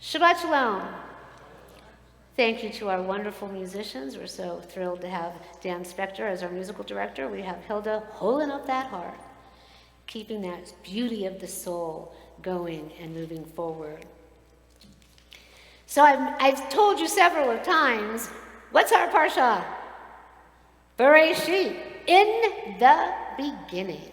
Shabbat Shalom. Thank you to our wonderful musicians. We're so thrilled to have Dan Spector as our musical director. We have Hilda holding up that heart, keeping that beauty of the soul going and moving forward. So I've told you several of times, what's our parsha? Bereishit, in the beginning.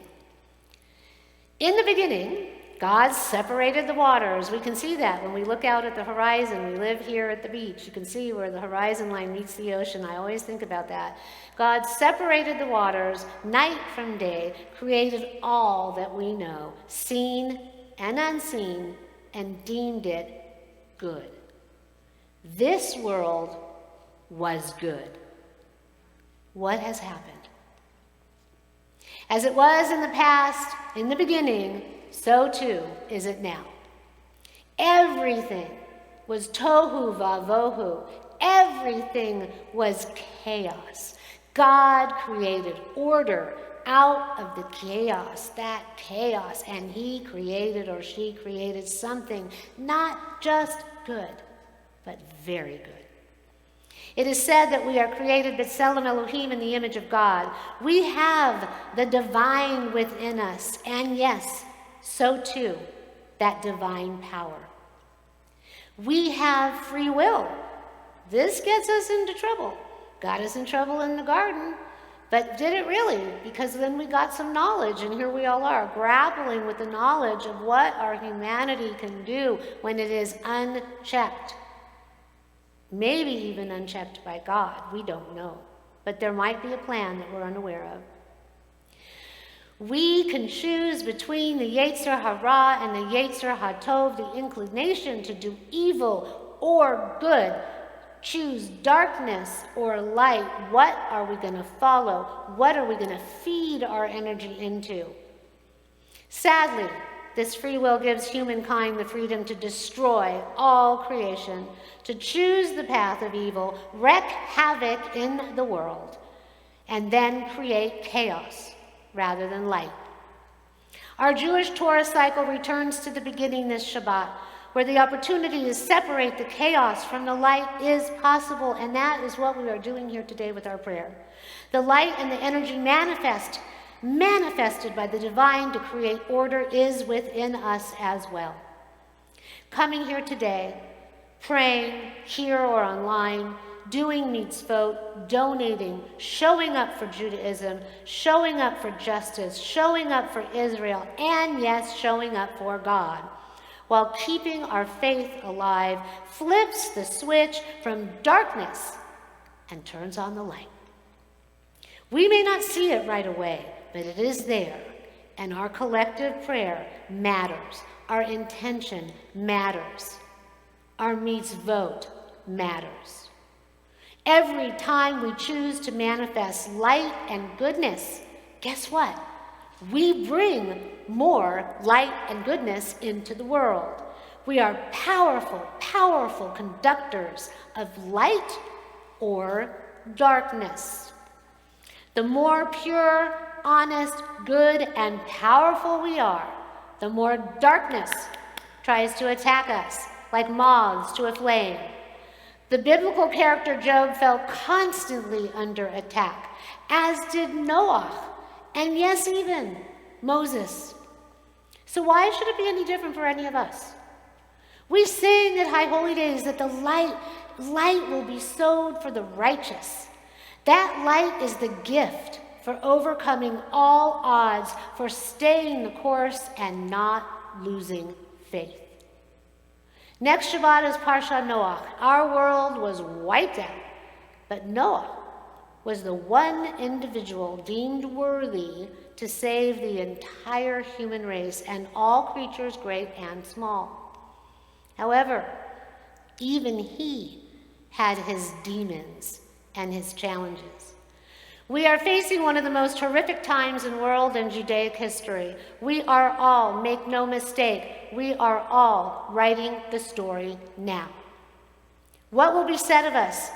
In the beginning, God separated the waters. We can see that when we look out at the horizon. We live here at the beach. You can see where the horizon line meets the ocean. I always think about that. God separated the waters, night from day, created all that we know, seen and unseen, and deemed it good. This world was good. What has happened? As it was in the past, in the beginning, so too is it now. Everything was tohu vavohu. Everything was chaos. God created order out of the chaos, that chaos, and he created or she created something not just good, but very good. It is said that we are created b'tselem Elohim, in the image of God. We have the divine within us, and yes, so too, that divine power. We have free will. This gets us into trouble. Got us in trouble in the garden, but did it really? Because then we got some knowledge, and here we all are, grappling with the knowledge of what our humanity can do when it is unchecked. Maybe even unchecked by God. We don't know. But there might be a plan that we're unaware of. We can choose between the Yetzer Hara and the Yetzer HaTov, the inclination to do evil or good. Choose darkness or light. What are we going to follow? What are we going to feed our energy into? Sadly, this free will gives humankind the freedom to destroy all creation, to choose the path of evil, wreak havoc in the world, and then create chaos rather than light. Our Jewish Torah cycle returns to the beginning this Shabbat, where the opportunity to separate the chaos from the light is possible, and that is what we are doing here today with our prayer. The light and the energy manifested by the divine to create order is within us as well. Coming here today, praying here or online, doing mitzvot, donating, showing up for Judaism, showing up for justice, showing up for Israel, and yes, showing up for God, while keeping our faith alive, flips the switch from darkness and turns on the light. We may not see it right away, but it is there, and our collective prayer matters. Our intention matters. Our mitzvot matters. Every time we choose to manifest light and goodness, guess what? We bring more light and goodness into the world. We are powerful, powerful conductors of light or darkness. The more pure, honest, good, and powerful we are, the more darkness tries to attack us like moths to a flame. The biblical character Job felt constantly under attack, as did Noah, and yes, even Moses. So why should it be any different for any of us? We sing at High Holy Days that the light will be sowed for the righteous. That light is the gift for overcoming all odds, for staying the course and not losing faith. Next Shabbat is Parsha Noach. Our world was wiped out, but Noah was the one individual deemed worthy to save the entire human race and all creatures great and small. However, even he had his demons and his challenges. We are facing one of the most horrific times in world and Judaic history. We are all, make no mistake, we are all writing the story now. What will be said of us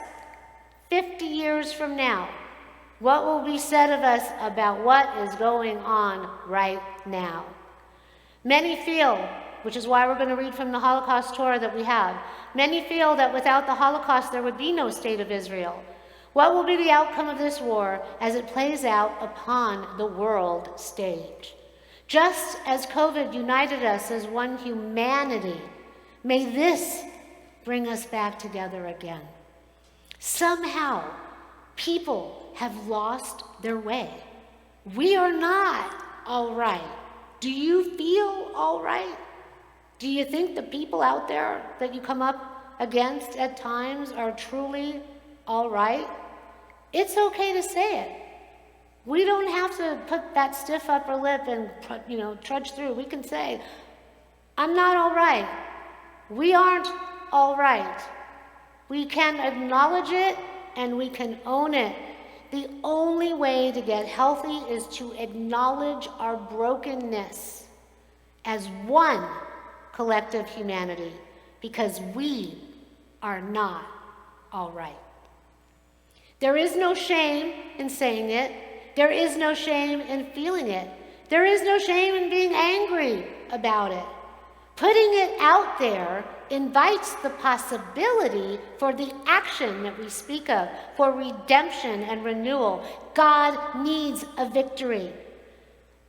50 years from now? What will be said of us about what is going on right now? Many feel which is why we're going to read from the Holocaust Torah that we have. Many feel that without the Holocaust, there would be no state of Israel. What will be the outcome of this war as it plays out upon the world stage? Just as COVID united us as one humanity, may this bring us back together again. Somehow, people have lost their way. We are not all right. Do you feel all right? Do you think the people out there that you come up against at times are truly all right? It's okay to say it. We don't have to put that stiff upper lip and, trudge through. We can say, I'm not all right. We aren't all right. We can acknowledge it and we can own it. The only way to get healthy is to acknowledge our brokenness as one collective humanity, because we are not all right. There is no shame in saying it. There is no shame in feeling it. There is no shame in being angry about it. Putting it out there invites the possibility for the action that we speak of, for redemption and renewal. God needs a victory.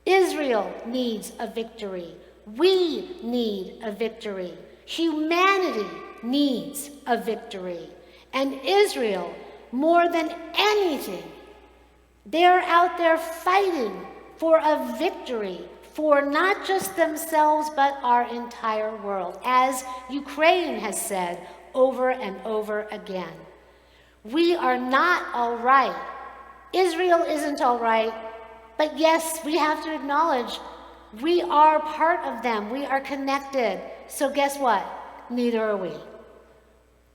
Israel needs a victory. We need a victory. Humanity needs a victory. And Israel, more than anything, they're out there fighting for a victory for not just themselves, but our entire world, as Ukraine has said over and over again. We are not all right. Israel isn't all right, but yes, we have to acknowledge we are part of them. We are connected. So guess what? Neither are we,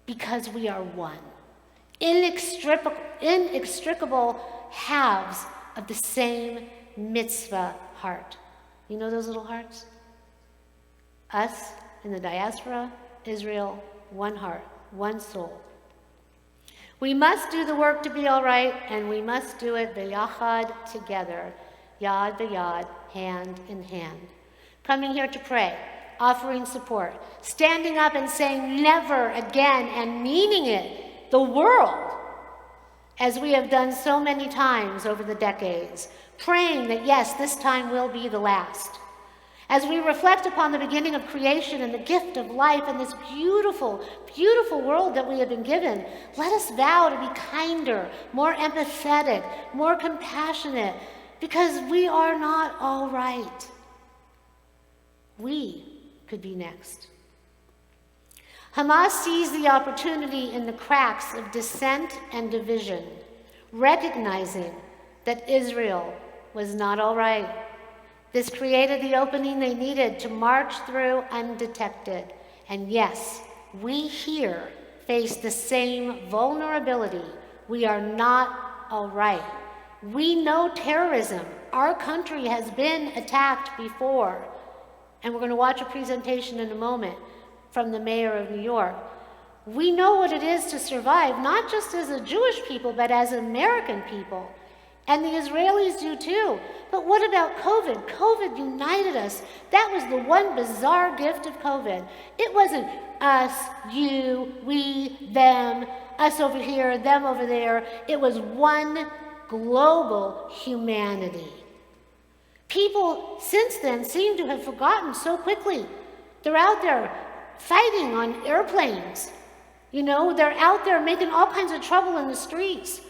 because we are one. Inextricable halves of the same mitzvah heart. You know those little hearts? Us in the diaspora, Israel, one heart, one soul. We must do the work to be all right, and we must do it b'yachad, together, yad b'yad, hand in hand. Coming here to pray, offering support, standing up and saying never again and meaning it, the world, as we have done so many times over the decades, praying that yes, this time will be the last. As we reflect upon the beginning of creation and the gift of life and this beautiful, beautiful world that we have been given, let us vow to be kinder, more empathetic, more compassionate, because we are not all right. We could be next. Hamas seized the opportunity in the cracks of dissent and division, recognizing that Israel was not all right. This created the opening they needed to march through undetected. And yes, we here face the same vulnerability. We are not all right. We know terrorism. Our country has been attacked before. And we're going to watch a presentation in a moment from the mayor of New York. We know what it is to survive, not just as a Jewish people, but as American people. And the Israelis do too. But what about COVID? COVID united us. That was the one bizarre gift of COVID. It wasn't us, you, we, them, us over here, them over there. It was one global humanity. People since then seem to have forgotten so quickly. They're out there fighting on airplanes. They're out there making all kinds of trouble in the streets.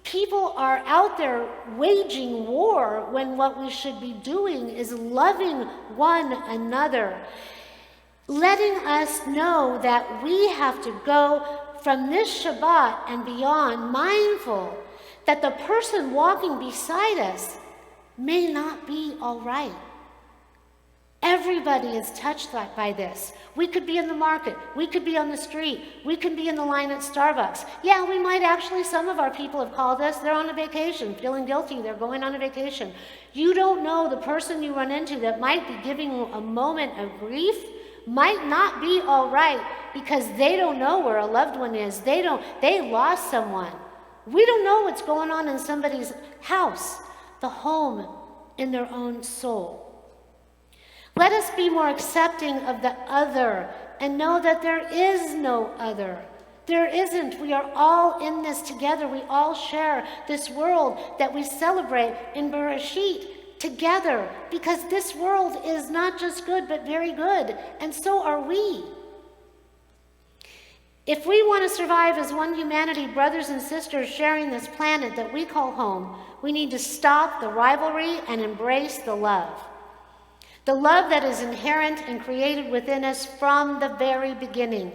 People are out there waging war when what we should be doing is loving one another, letting us know that we have to go from this Shabbat and beyond mindful that the person walking beside us may not be all right. Everybody is touched by this. We could be in the market. We could be on the street. We could be in the line at Starbucks. Yeah, we might actually, some of our people have called us. They're on a vacation, feeling guilty. They're going on a vacation. You don't know the person you run into that might be giving you a moment of grief might not be all right because they don't know where a loved one is. They lost someone. We don't know what's going on in somebody's house, the home in their own soul. Let us be more accepting of the other and know that there is no other. There isn't. We are all in this together. We all share this world that we celebrate in Bereishit together, because this world is not just good, but very good, and so are we. If we want to survive as one humanity, brothers and sisters sharing this planet that we call home, we need to stop the rivalry and embrace the love. The love that is inherent and created within us from the very beginning.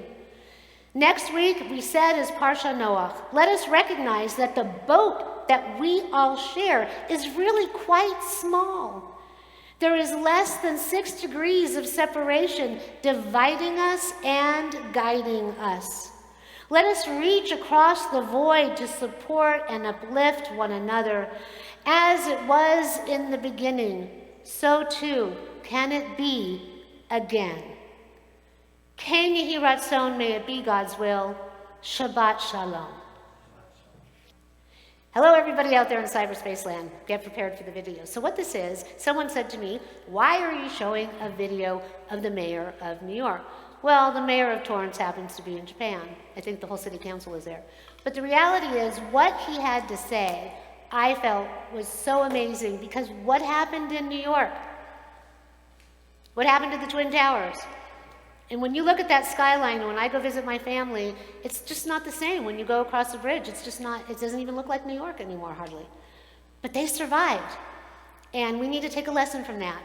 Next week, we said is Parsha Noach. Let us recognize that the boat that we all share is really quite small. There is less than 6 degrees of separation dividing us and guiding us. Let us reach across the void to support and uplift one another. As it was in the beginning, so too can it be again. Ken Yehi Ratzon, may it be God's will. Shabbat Shalom. Hello, everybody out there in cyberspace land. Get prepared for the video. So what this is, someone said to me, why are you showing a video of the mayor of New York? Well, the mayor of Torrance happens to be in Japan. I think the whole city council is there. But the reality is, what he had to say, I felt was so amazing, because what happened in New York? What happened to the Twin Towers? And when you look at that skyline, when I go visit my family, it's just not the same. When you go across the bridge, it's just not, it doesn't even look like New York anymore, hardly. But they survived. And we need to take a lesson from that.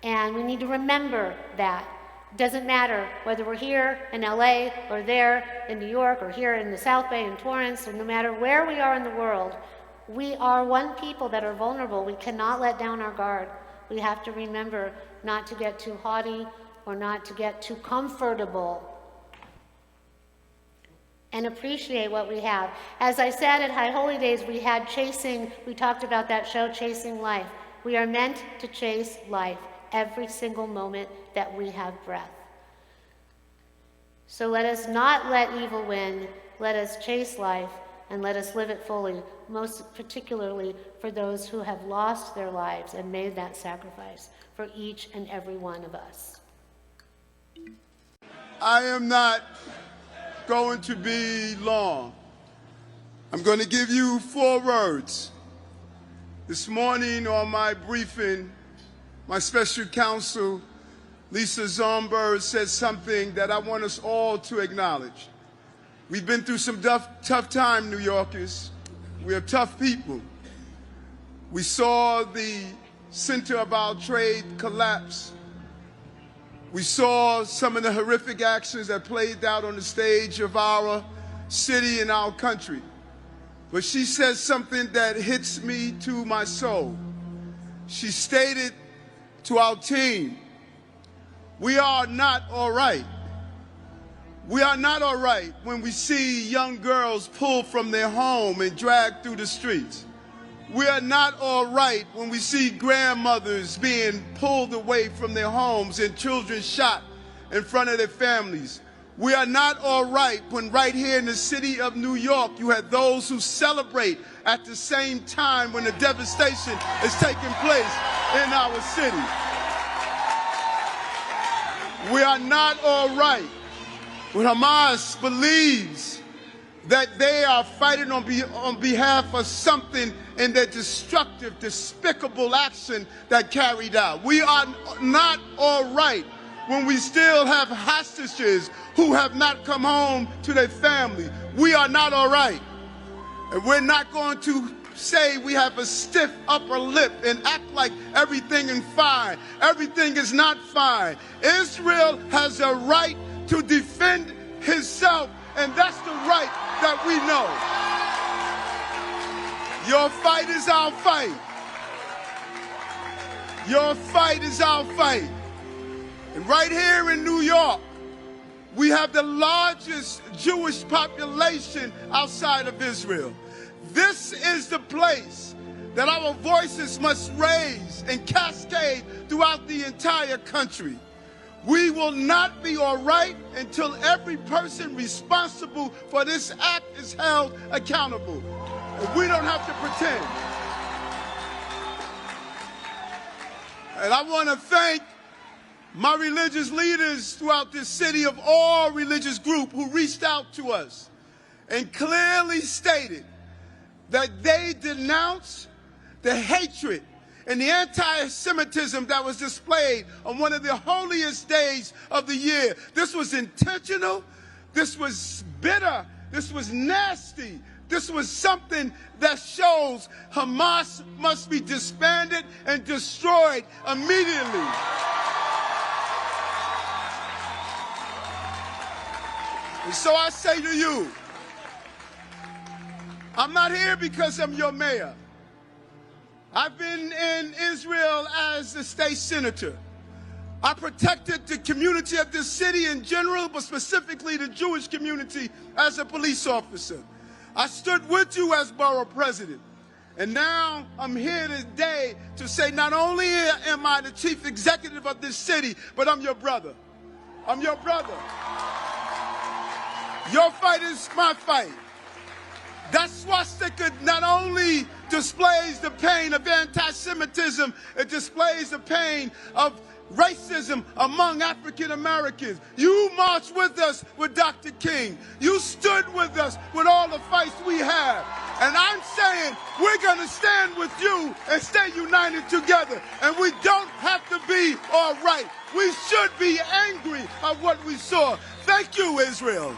And we need to remember that. It doesn't matter whether we're here in LA or there in New York or here in the South Bay in Torrance, or no matter where we are in the world, we are one people that are vulnerable. We cannot let down our guard. We have to remember not to get too haughty or not to get too comfortable, and appreciate what we have. As I said at High Holy Days, we talked about that show, Chasing Life. We are meant to chase life every single moment that we have breath. So let us not let evil win. Let us chase life, and let us live it fully, most particularly for those who have lost their lives and made that sacrifice for each and every one of us. I am not going to be long. I'm going to give you 4 words. This morning on my briefing, my special counsel, Lisa Zomberg, said something that I want us all to acknowledge. We've been through some tough time, New Yorkers. We are tough people. We saw the center of our trade collapse. We saw some of the horrific actions that played out on the stage of our city and our country. But she said something that hits me to my soul. She stated to our team, we are not all right. We are not all right when we see young girls pulled from their home and dragged through the streets. We are not all right when we see grandmothers being pulled away from their homes and children shot in front of their families. We are not all right when right here in the city of New York, you have those who celebrate at the same time when the devastation is taking place in our city. We are not all right when Hamas believes that they are fighting on behalf of something in their destructive, despicable action that carried out. We are not all right when we still have hostages who have not come home to their family. We are not all right. And we're not going to say we have a stiff upper lip and act like everything is fine. Everything is not fine. Israel has a right to defend himself, and that's the right that we know. Your fight is our fight. Your fight is our fight. And right here in New York, we have the largest Jewish population outside of Israel. This is the place that our voices must raise and cascade throughout the entire country. We will not be all right until every person responsible for this act is held accountable. And we don't have to pretend. And I want to thank my religious leaders throughout this city of all religious group who reached out to us and clearly stated that they denounce the hatred and the anti-Semitism that was displayed on one of the holiest days of the year. This was intentional. This was bitter. This was nasty. This was something that shows Hamas must be disbanded and destroyed immediately. And so I say to you, I'm not here because I'm your mayor. I've been in Israel as a state senator. I protected the community of this city in general, but specifically the Jewish community as a police officer. I stood with you as borough president. And now I'm here today to say not only am I the chief executive of this city, but I'm your brother. I'm your brother. Your fight is my fight. That swastika not only displays the pain of anti-Semitism, it displays the pain of racism among African Americans. You marched with us with Dr. King. You stood with us with all the fights we have. And I'm saying we're going to stand with you and stay united together. And we don't have to be all right. We should be angry at what we saw. Thank you, Israel.